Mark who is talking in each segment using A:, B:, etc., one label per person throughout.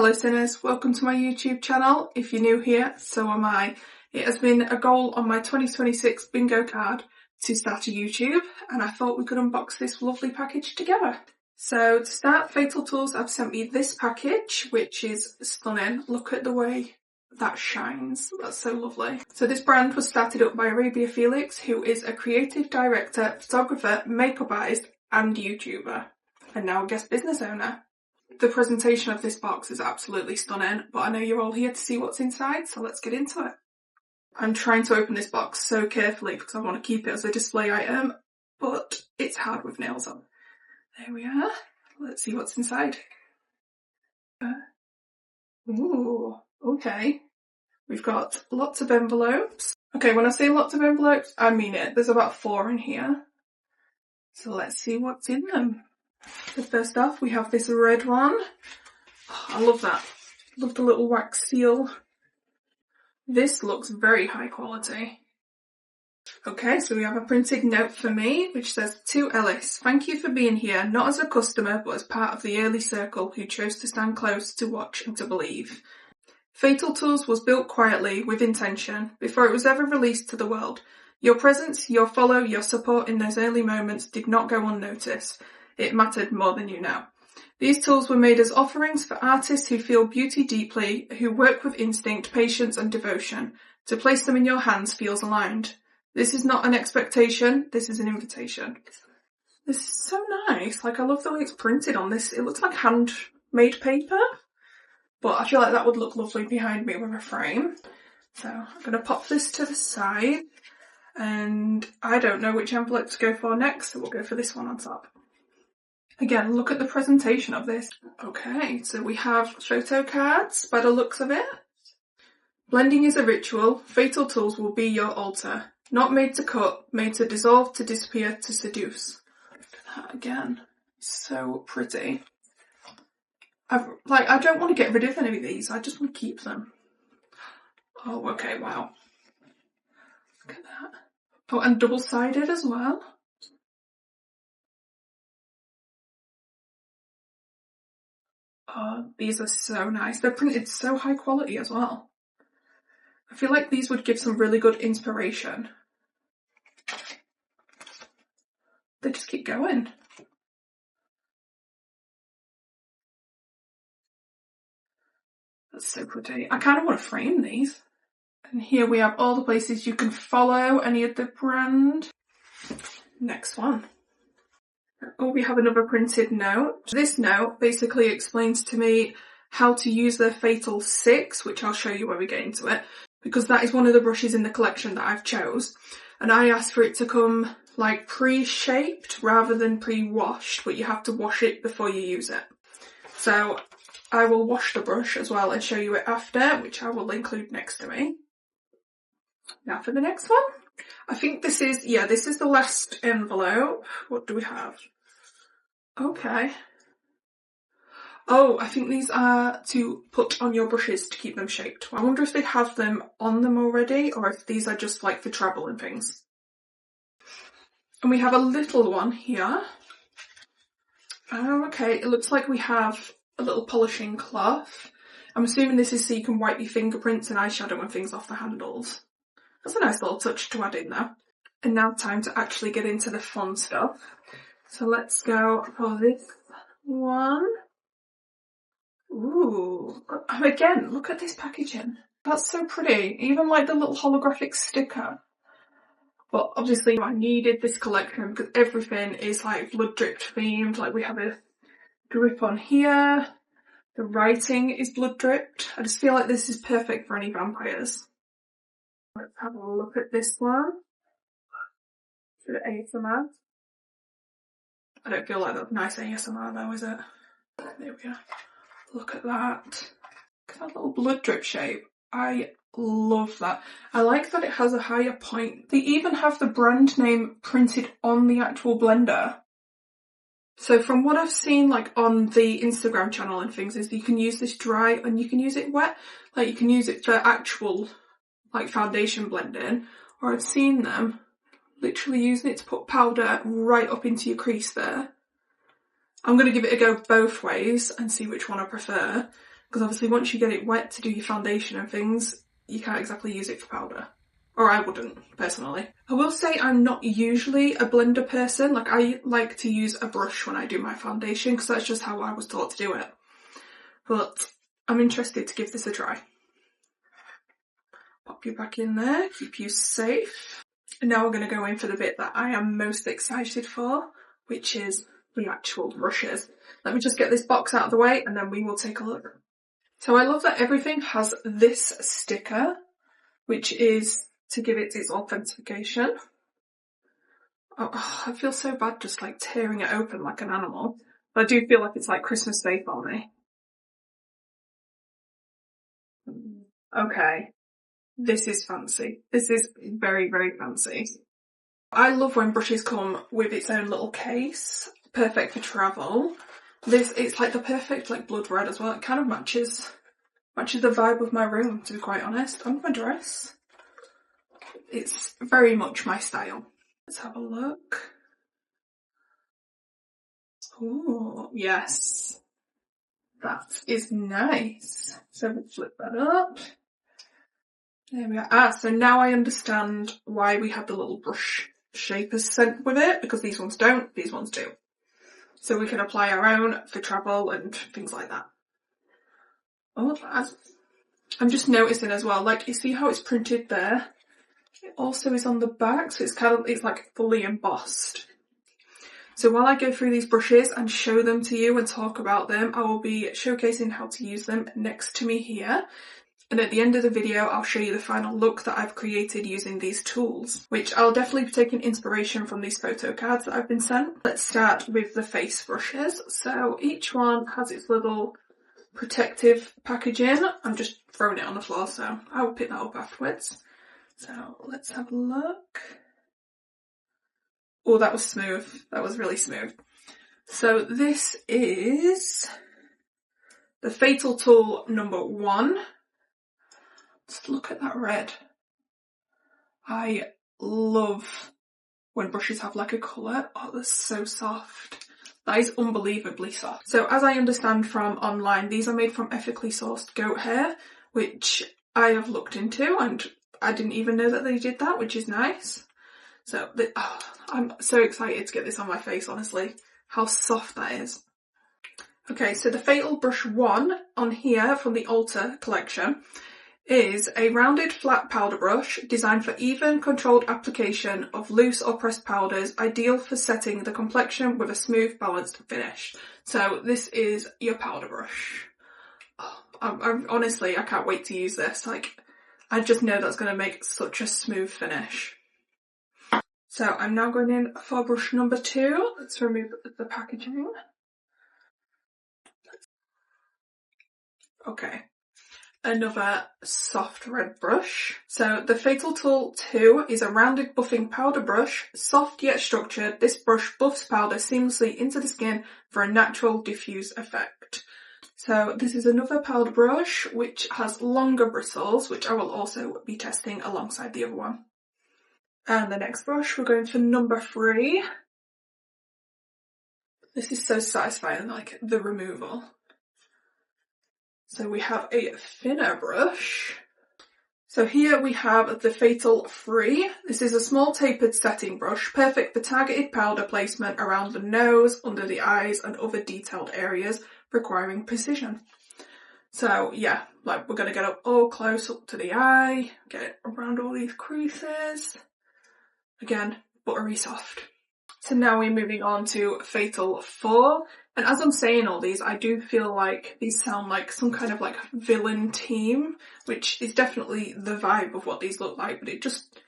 A: Hello sinners, welcome to my YouTube channel. If you're new here, so am I. It has been a goal on my 2026 bingo card to start a YouTube, and I thought we could unbox this lovely package together. So to start, Fatal Tools have sent me this package, which is stunning. Look at the way that shines. That's so lovely. So this brand was started up by Arabia Felix, who is a creative director, photographer, makeup artist and YouTuber, and now a guest business owner. The presentation of this box is absolutely stunning, but I know you're all here to see what's inside, so let's get into it. I'm trying to open this box so carefully because I want to keep it as a display item, but it's hard with nails on. There we are. Let's see what's inside. Ooh, okay. We've got lots of envelopes. Okay, when I say lots of envelopes, I mean it. There's about 4 in here. So let's see what's in them. So first off, we have this red one. Oh, I love that. Love the little wax seal. This looks very high quality. Okay, so we have a printed note for me, which says, "To Ellis, thank you for being here, not as a customer, but as part of the early circle who chose to stand close, to watch and to believe. Fatal Tools was built quietly, with intention, before it was ever released to the world. Your presence, your follow, your support in those early moments did not go unnoticed. It mattered more than you know. These tools were made as offerings for artists who feel beauty deeply, who work with instinct, patience and devotion. To place them in your hands feels aligned. This is not an expectation, this is an invitation." This is so nice. Like, I love the way it's printed on this. It looks like handmade paper, but I feel like that would look lovely behind me with a frame. So I'm going to pop this to the side, and I don't know which envelope to go for next, so we'll go for this one on top. Again, look at the presentation of this. Okay, so we have photo cards by the looks of it. Blending is a ritual. Fatal Tools will be your altar. Not made to cut, made to dissolve, to disappear, to seduce. Look at that again. So pretty. I don't want to get rid of any of these. I just want to keep them. Oh, okay, wow. Look at that. Oh, and double-sided as well. Oh, these are so nice. They're printed so high quality as well. I feel like these would give some really good inspiration. They just keep going. That's so pretty. I kind of want to frame these. And here we have all the places you can follow any of the brand. Next one. Oh, we have another printed note. This note basically explains to me how to use the Fatal 6, which I'll show you when we get into it, because that is one of the brushes in the collection that I've chose. And I asked for it to come like pre-shaped rather than pre-washed, but you have to wash it before you use it. So I will wash the brush as well and show you it after, which I will include next to me. Now for the next one. I think this is the last envelope. What do we have? Okay. Oh, I think these are to put on your brushes to keep them shaped. I wonder if they have them on them already, or if these are just like for travel and things. And we have a little one here. Oh, okay. It looks like we have a little polishing cloth. I'm assuming this is so you can wipe your fingerprints and eyeshadow and things off the handles. That's a nice little touch to add in there. And now time to actually get into the fun stuff. So let's go for this one. Ooh, again, look at this packaging. That's so pretty. Even like the little holographic sticker. But obviously I needed this collection because everything is like blood dripped themed. Like we have a drip on here. The writing is blood dripped. I just feel like this is perfect for any vampires. Let's have a look at this one. For the ASMR. I don't feel like that's nice ASMR though, is it? There we go. Look at that. Look at that little blood drip shape. I love that. I like that it has a higher point. They even have the brand name printed on the actual blender. So from what I've seen like on the Instagram channel and things is you can use this dry and you can use it wet. Like you can use it for actual like foundation blending, or I've seen them literally using it to put powder right up into your crease there. I'm going to give it a go both ways and see which one I prefer. because obviously once you get it wet to do your foundation and things, you can't exactly use it for powder. Or I wouldn't, personally. I will say I'm not usually a blender person. Like, I like to use a brush when I do my foundation because that's just how I was taught to do it. But I'm interested to give this a try. Pop you back in there, keep you safe. And now we're going to go in for the bit that I am most excited for, which is the actual brushes. Let me just get this box out of the way and then we will take a look. So I love that everything has this sticker, which is to give it its authentication. Oh, I feel so bad just like tearing it open like an animal. But I do feel like it's like Christmas Day for me. Okay, this is fancy. This is very, very fancy. I love when brushes come with its own little case. Perfect for travel. It's like the perfect like blood red as well. It kind of matches the vibe of my room, to be quite honest, and my dress. It's very much my style. Let's have a look. Oh, yes. That is nice. So we'll flip that up. There we are. So now I understand why we have the little brush shapers sent with it, because these ones don't, these ones do. So we can apply our own for travel and things like that. Oh, I'm just noticing as well, like you see how it's printed there? It also is on the back, so it's like fully embossed. So while I go through these brushes and show them to you and talk about them, I will be showcasing how to use them next to me here. And at the end of the video, I'll show you the final look that I've created using these tools, which I'll definitely be taking inspiration from these photo cards that I've been sent. Let's start with the face brushes. So each one has its little protective packaging. I'm just throwing it on the floor, so I will pick that up afterwards. So let's have a look. Oh, that was smooth. That was really smooth. So this is the Fatal Tool number 1. Just look at that red. I love when brushes have like a colour. Oh, they're so soft. That is unbelievably soft. So as I understand from online, these are made from ethically sourced goat hair, which I have looked into, and I didn't even know that they did that, which is nice. So I'm so excited to get this on my face, honestly. How soft that is. Okay, so the Fatal Brush 1 on here from the Alter collection is a rounded flat powder brush designed for even controlled application of loose or pressed powders, ideal for setting the complexion with a smooth balanced finish. So this is your powder brush. Oh, honestly, I can't wait to use this. Like, I just know that's going to make such a smooth finish. So I'm now going in for brush number 2. Let's remove the packaging. Okay. Another soft red brush. So the Fatal Tool 2 is a rounded buffing powder brush, soft yet structured. This brush buffs powder seamlessly into the skin for a natural diffuse effect. So this is another powder brush which has longer bristles, which I will also be testing alongside the other one. And the next brush, we're going for number 3. This is so satisfying, like the removal. So we have a thinner brush. So here we have the Fatal 3. This is a small tapered setting brush, perfect for targeted powder placement around the nose, under the eyes and other detailed areas requiring precision. So yeah, like we're going to get up all close up to the eye, get it around all these creases. Again, buttery soft. So now we're moving on to Fatal 4. And as I'm saying all these, I do feel like these sound like some kind of like villain team, which is definitely the vibe of what these look like, but it just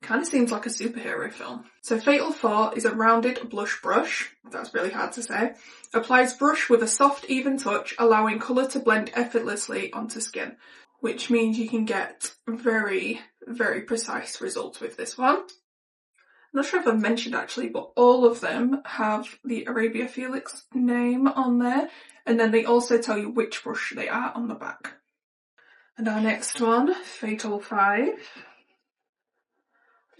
A: kind of seems like a superhero film. So Fatal 4 is a rounded blush brush. That's really hard to say. Applies brush with a soft, even touch, allowing colour to blend effortlessly onto skin, which means you can get very, very precise results with this one. I'm not sure if I've mentioned actually, but all of them have the Arabia Felix name on there, and then they also tell you which brush they are on the back. And our next one, Fatal 5.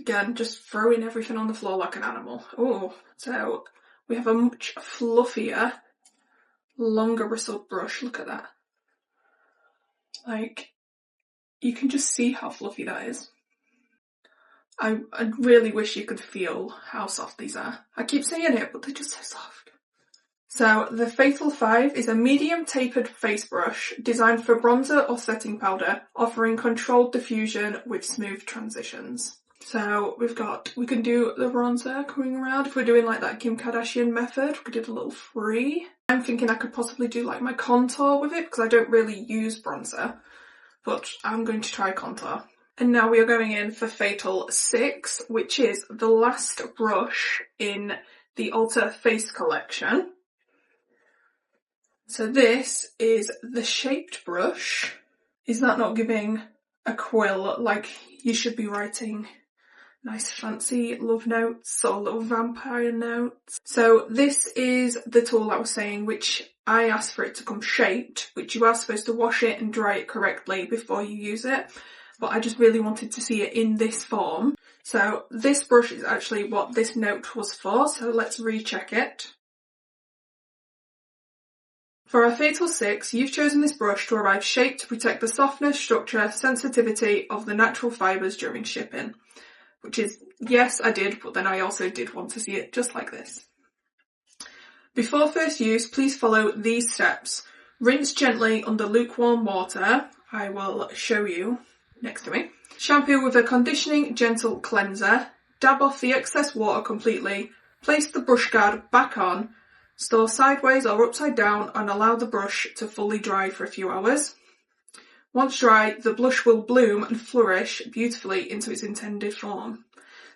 A: Again, just throwing everything on the floor like an animal. Oh, so we have a much fluffier, longer bristled brush. Look at that. Like, you can just see how fluffy that is. I really wish you could feel how soft these are. I keep saying it, but they're just so soft. So the Fatal 5 is a medium tapered face brush designed for bronzer or setting powder, offering controlled diffusion with smooth transitions. So we can do the bronzer coming around. If we're doing like that Kim Kardashian method, we could do a little free. I'm thinking I could possibly do like my contour with it because I don't really use bronzer, but I'm going to try contour. And now we are going in for Fatal 6, which is the last brush in the Ulta Face collection. So this is the shaped brush. Is that not giving a quill like you should be writing nice fancy love notes or little vampire notes? So this is the tool I was saying, which I asked for it to come shaped, which you are supposed to wash it and dry it correctly before you use it. But I just really wanted to see it in this form. So this brush is actually what this note was for, so let's recheck it. For our Fatal 6, you've chosen this brush to arrive shaped to protect the softness, structure, sensitivity of the natural fibres during shipping. Which is, yes, I did, but then I also did want to see it just like this. Before first use, please follow these steps. Rinse gently under lukewarm water. I will show you next to me. Shampoo with a conditioning gentle cleanser. Dab off the excess water completely. Place the brush guard back on. Store sideways or upside down and allow the brush to fully dry for a few hours. Once dry, the blush will bloom and flourish beautifully into its intended form.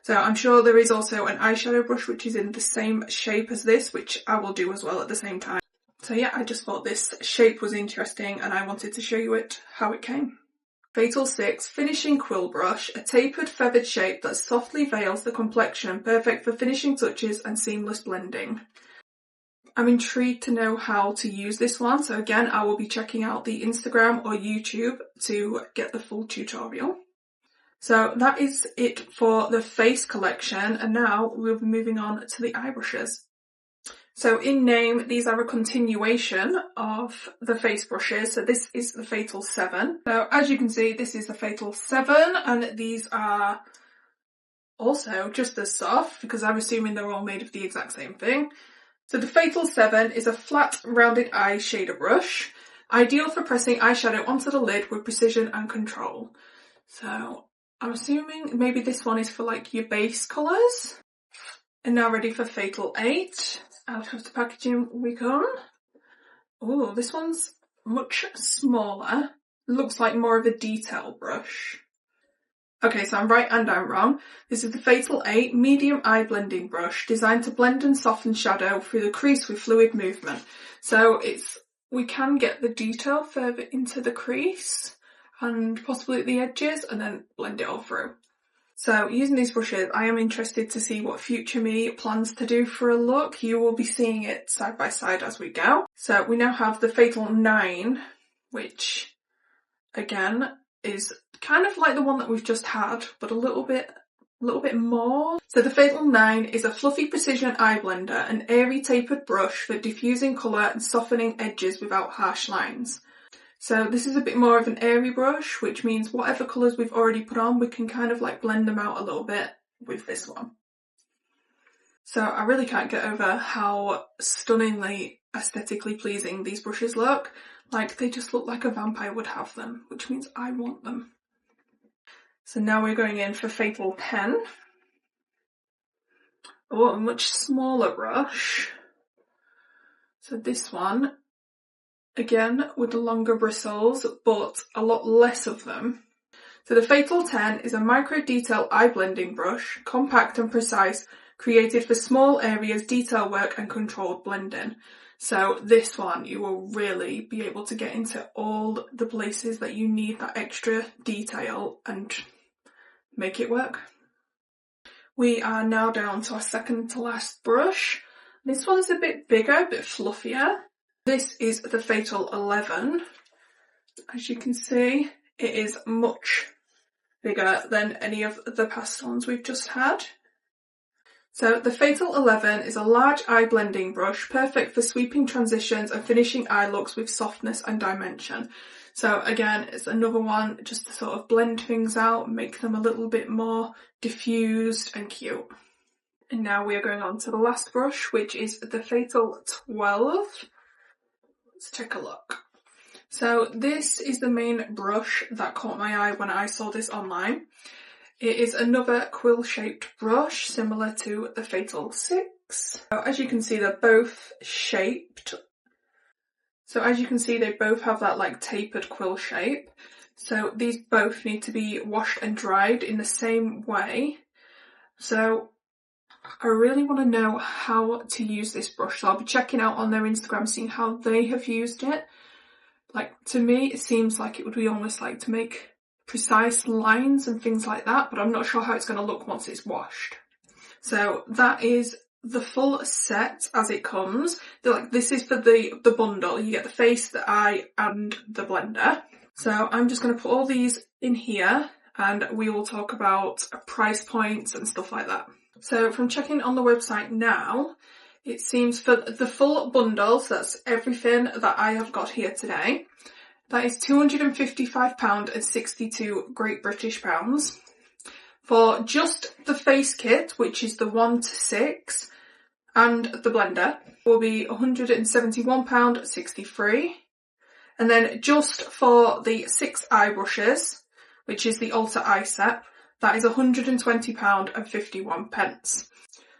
A: So I'm sure there is also an eyeshadow brush which is in the same shape as this, which I will do as well at the same time. So yeah, I just thought this shape was interesting and I wanted to show you how it came. Fatal 6 Finishing Quill Brush, a tapered feathered shape that softly veils the complexion, perfect for finishing touches and seamless blending. I'm intrigued to know how to use this one, so again I will be checking out the Instagram or YouTube to get the full tutorial. So that is it for the face collection, and now we'll be moving on to the eye brushes. So in name, these are a continuation of the face brushes, so this is the Fatal 7. So as you can see, this is the Fatal 7, and these are also just as soft, because I'm assuming they're all made of the exact same thing. So the Fatal 7 is a flat, rounded eye shader brush, ideal for pressing eyeshadow onto the lid with precision and control. So I'm assuming maybe this one is for like your base colours. And now ready for Fatal 8. Out of the packaging we come. Oh, this one's much smaller. Looks like more of a detail brush. Okay, so I'm right and I'm wrong. This is the Fatal 8 Medium Eye Blending Brush, designed to blend and soften shadow through the crease with fluid movement. So we can get the detail further into the crease and possibly at the edges and then blend it all through. So using these brushes, I am interested to see what future me plans to do for a look. You will be seeing it side by side as we go. So we now have the Fatal 9, which again is kind of like the one that we've just had, but a little bit more. So the Fatal 9 is a fluffy precision eye blender, an airy tapered brush for diffusing colour and softening edges without harsh lines. So this is a bit more of an airy brush, which means whatever colours we've already put on, we can kind of like blend them out a little bit with this one. So I really can't get over how stunningly aesthetically pleasing these brushes look. Like, they just look like a vampire would have them, which means I want them. So now we're going in for Fatal 10. Oh, a much smaller brush. So this one, again with the longer bristles, but a lot less of them. So the Fatal 10 is a micro detail eye blending brush, compact and precise, created for small areas, detail work and controlled blending. So this one, you will really be able to get into all the places that you need that extra detail and make it work. We are now down to our second to last brush. This one's a bit bigger, a bit fluffier. This is the Fatal 11. As you can see, it is much bigger than any of the past ones we've just had. So the Fatal 11 is a large eye blending brush, perfect for sweeping transitions and finishing eye looks with softness and dimension. So again, it's another one just to sort of blend things out, make them a little bit more diffused and cute. And now we are going on to the last brush, which is the Fatal 12. Let's take a look. So this is the main brush that caught my eye when I saw this online. It is another quill-shaped brush, similar to the Fatal 6. So as you can see, they're both shaped. So as you can see, they both have that like tapered quill shape. So these both need to be washed and dried in the same way. So I really want to know how to use this brush. So I'll be checking out on their Instagram, seeing how they have used it. Like, to me, it seems like it would be almost like to make precise lines and things like that, but I'm not sure how it's going to look once it's washed. So that is the full set as it comes. This is for the bundle. You get the face, the eye, and the blender. So I'm just going to put all these in here, and we will talk about price points and stuff like that. So from checking on the website now, it seems for the full bundle, so that's everything that I have got here today, that is £255 and 62 Great British pounds. For just the face kit, which is the 1 to 6, and the blender, will be £171.63. And then just for the 6 eye brushes, which is the Ultra Eye set, that is £120 and 51 pence.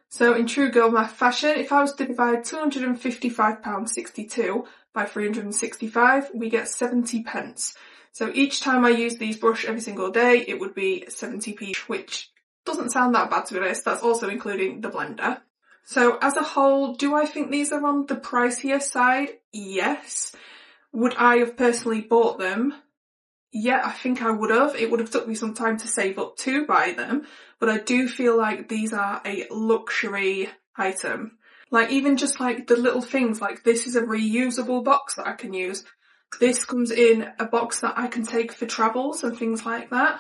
A: So in true girl math fashion, if I was to divide £255.62 by 365, we get 70 pence. So each time I use these brush every single day, it would be 70p, which doesn't sound that bad to be honest. That's also including the blender. So as a whole, do I think these are on the pricier side? Yes. Would I have personally bought them? Yeah, I think I would have. It would have took me some time to save up to buy them, but I do feel like these are a luxury item. Like even just like the little things, like this is a reusable box that I can use. This comes in a box that I can take for travels and things like that.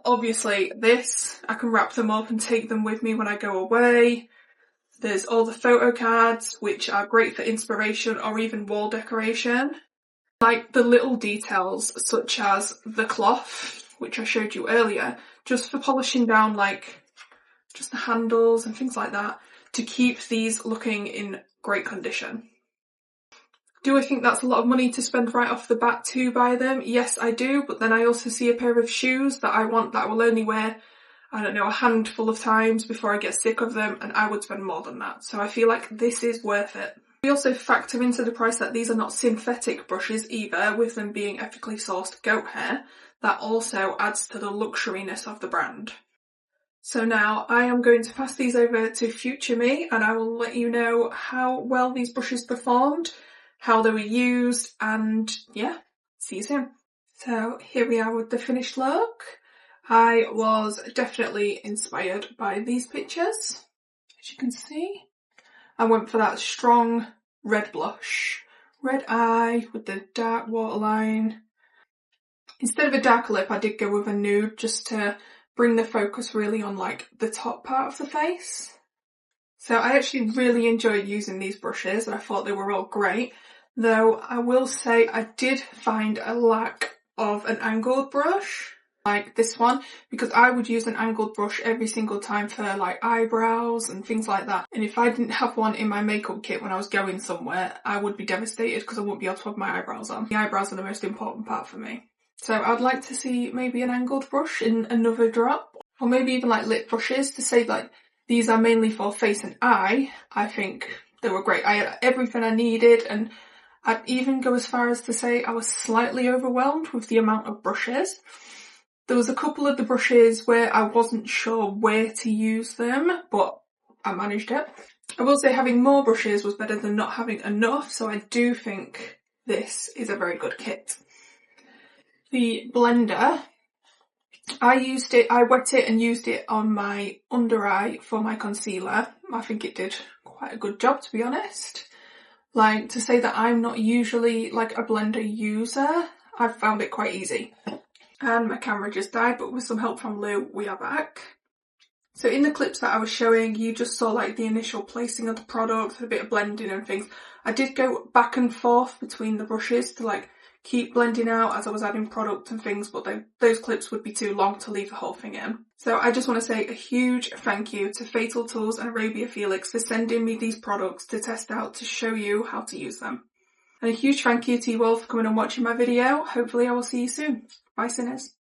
A: Obviously this, I can wrap them up and take them with me when I go away. There's all the photo cards, which are great for inspiration or even wall decoration. Like the little details such as the cloth, which I showed you earlier, just for polishing down like just the handles and things like that to keep these looking in great condition. Do I think that's a lot of money to spend right off the bat to buy them? Yes, I do, but then I also see a pair of shoes that I want that I will only wear, I don't know, a handful of times before I get sick of them, and I would spend more than that. So I feel like this is worth it. We also factor into the price that these are not synthetic brushes either, with them being ethically sourced goat hair. That also adds to the luxuriness of the brand. So now I am going to pass these over to future me, and I will let you know how well these brushes performed, how they were used, and yeah, see you soon. So here we are with the finished look. I was definitely inspired by these pictures, as you can see. I went for that strong red blush, red eye with the dark waterline. Instead of a darker lip, I did go with a nude just to bring the focus really on like the top part of the face. So I actually really enjoyed using these brushes and I thought they were all great. Though I will say I did find a lack of an angled brush like this one, because I would use an angled brush every single time for like eyebrows and things like that. And if I didn't have one in my makeup kit when I was going somewhere, I would be devastated because I wouldn't be able to have my eyebrows on. The eyebrows are the most important part for me. So I'd like to see maybe an angled brush in another drop, or maybe even like lip brushes to say like these are mainly for face and eye. I think they were great. I had everything I needed, and I'd even go as far as to say I was slightly overwhelmed with the amount of brushes. There was a couple of the brushes where I wasn't sure where to use them, but I managed it. I will say having more brushes was better than not having enough, so I do think this is a very good kit. The blender, I wet it and used it on my under eye for my concealer. I think it did quite a good job, to be honest. Like, to say that I'm not usually like a blender user, I've found it quite easy. And my camera just died, but with some help from Lou, we are back. So in the clips that I was showing, you just saw like the initial placing of the product, a bit of blending and things. I did go back and forth between the brushes to like keep blending out as I was adding product and things, but those clips would be too long to leave the whole thing in. So I just want to say a huge thank you to Fatal Tools and Arabia Felix for sending me these products to test out to show you how to use them. And a huge thank you to you all for coming and watching my video. Hopefully I will see you soon. Bye, sinners.